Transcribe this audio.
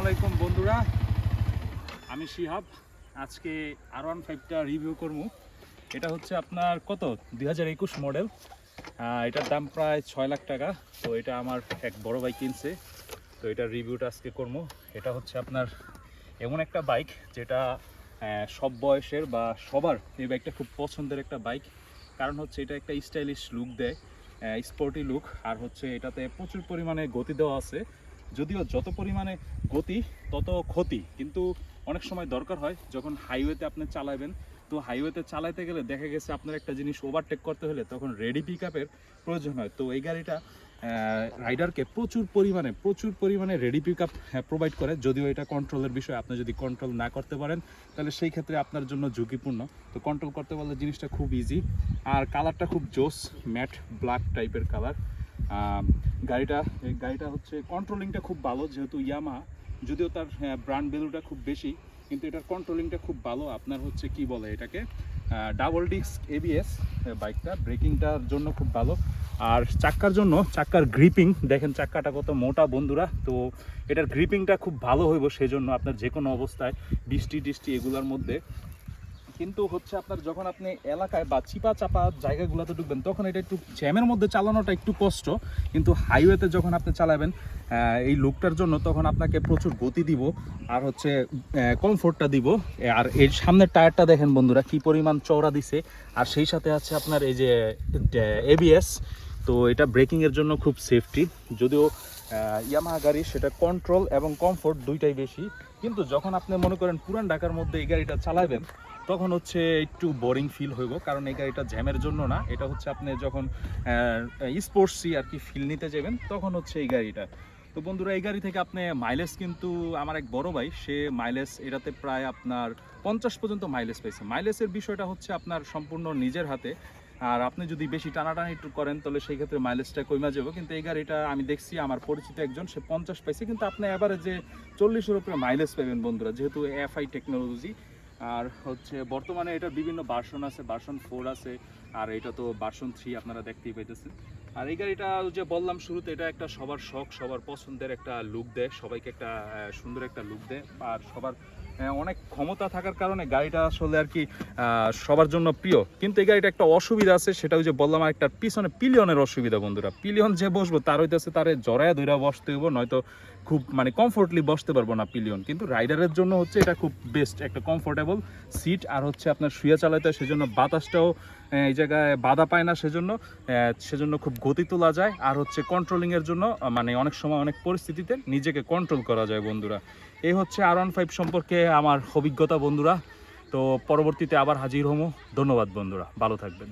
আলাইকুম বন্ধুরা, আমি শিহাব। আজকে R15টা রিভিউ করব। এটা হচ্ছে আপনার কত 2021 মডেল। এটার দাম প্রায় 6 লাখ টাকা। তো এটা আমার এক বড় ভাই কিনছে, তো এটার রিভিউটা আজকে করব। এটা হচ্ছে আপনার এমন একটা বাইক যেটা সব বয়সের বা সবার এই বাইকটা খুব পছন্দের একটা বাইক। কারণ হচ্ছে এটা একটা স্টাইলিশ লুক দেয়, স্পোর্টি লুক, আর হচ্ছে এটাতে প্রচুর পরিমাণে গতি দেওয়া আছে। যদিও যত পরিমাণে গতি তত ক্ষতি, কিন্তু অনেক সময় দরকার হয় যখন হাইওয়েতে আপনি চালাবেন। তো হাইওয়েতে চালাতে গেলে দেখা গেছে আপনার একটা জিনিস ওভারটেক করতে হলে তখন রেডি পিক আপের প্রয়োজন হয়। তো এই গাড়িটা রাইডারকে প্রচুর পরিমাণে রেডি পিক আপ প্রোভাইড করে। যদিও এটা কন্ট্রোলের বিষয়, আপনি যদি কন্ট্রোল না করতে পারেন তাহলে সেই ক্ষেত্রে আপনার জন্য ঝুঁকিপূর্ণ। তো কন্ট্রোল করতে পারলে জিনিসটা খুব ইজি। আর কালারটা খুব জোস, ম্যাট ব্ল্যাক টাইপের কালার। গাড়িটা হচ্ছে কন্ট্রোলিংটা খুব ভালো, যেহেতু ইয়ামাহা, যদিও তার ব্র্যান্ড ভ্যালুটা খুব বেশি, কিন্তু এটার কন্ট্রোলিংটা খুব ভালো। আপনার হচ্ছে কি বলে এটাকে, ডাবল ডিস্ক ABS বাইকটা, ব্রেকিংটার জন্য খুব ভালো। আর চাক্কার গ্রিপিং দেখেন, চাক্কাটা কত মোটা বন্ধুরা। তো এটার গ্রিপিংটা খুব ভালো হইব, সেই জন্য আপনার যে কোনো অবস্থায় বৃষ্টি টিষ্টি এগুলোর মধ্যে। কিন্তু হচ্ছে আপনার যখন আপনি এলাকায় বা চিপা চাপা জায়গাগুলোতে ঢুকবেন তখন এটা একটু জ্যামের মধ্যে চালানোটা একটু কষ্ট। কিন্তু হাইওয়েতে যখন আপনি চালাবেন এই লুকটার জন্য, তখন আপনাকে প্রচুর গতি দিব আর হচ্ছে কমফোর্টটা দিব। আর এর সামনের টায়ারটা দেখেন বন্ধুরা কি পরিমাণ চওড়া দিছে, আর সেই সাথে আছে আপনার এই যে ABS। তো এটা ব্রেকিংয়ের জন্য খুব সেফটি। যদিও ইয়ামাহা গাড়ি সেটা কন্ট্রোল এবং কমফোর্ট দুইটাই বেশি, কিন্তু যখন আপনি মনে করেন পুরান ঢাকার মধ্যে এই গাড়িটা চালাবেন তখন হচ্ছে একটু বোরিং ফিল হইব। কারণ এই গাড়িটা জ্যামের জন্য না, এটা হচ্ছে আপনি যখন স্পোর্টসি আর কি ফিল নিতে যাবেন তখন হচ্ছে এই গাড়িটা। তো বন্ধুরা, এই গাড়ি থেকে আপনি মাইলেজ, কিন্তু আমার এক বড় ভাই সে মাইলেজ এটাতে প্রায় আপনার 50 পর্যন্ত মাইলেজ পাইছে। মাইলেজের বিষয়টা হচ্ছে আপনার সম্পূর্ণ নিজের হাতে। আর আপনি যদি বেশি টানাটানি করেন তাহলে সেই ক্ষেত্রে মাইলেজটা কমে যাবে। কিন্তু এই গাড়িটা আমি দেখছি, আমার পরিচিত একজন, সে 50 পাইছে, কিন্তু আপনি এভারেজে 40-এর উপরে মাইলেজ পাবেন বন্ধুরা, যেহেতু FI টেকনোলজি। আর হচ্ছে বর্তমানে এটার বিভিন্ন ভার্সন আছে, ভার্সন 4 আছে, আর এটা তো ভার্সন 3 আপনারা দেখতেই পাইতেছেন। আর এই গাড়িটা যে বললাম শুরুতে, এটা একটা সবার শখ, সবার পছন্দের একটা লুক দেয়, সবাইকে একটা সুন্দর একটা লুক দেয়। আর সবার অনেক ক্ষমতা থাকার কারণে গাড়িটা আসলে আর কি সবার জন্য প্রিয়। কিন্তু এই গাড়িটা একটা অসুবিধা আছে, সেটা ওই যে বললাম, একটা পিছনে পিলিয়নের অসুবিধা বন্ধুরা। পিলিয়ন যে বসবো তার হইতেছে তারে জড়ায়া ধইরা বসতে হইব, নয়তো খুব কমফোর্টলি বসতে পারবো না পিলিয়ন। কিন্তু রাইডারের জন্য হচ্ছে এটা খুব বেস্ট একটা কমফোর্টেবল সিট। আর হচ্ছে আপনার শুয়ে চালাতে সেজন্য বাতাসটাও এই জায়গায় বাধা পায় না, সেজন্য খুব গতি তোলা যায়। আর হচ্ছে কন্ট্রোলিংয়ের জন্য অনেক সময় অনেক পরিস্থিতিতে নিজেকে কন্ট্রোল করা যায় বন্ধুরা। এই হচ্ছে R15 সম্পর্কে আমার অভিজ্ঞতা বন্ধুরা। তো পরবর্তীতে আবার হাজির হবো। ধন্যবাদ বন্ধুরা, ভালো থাকবেন।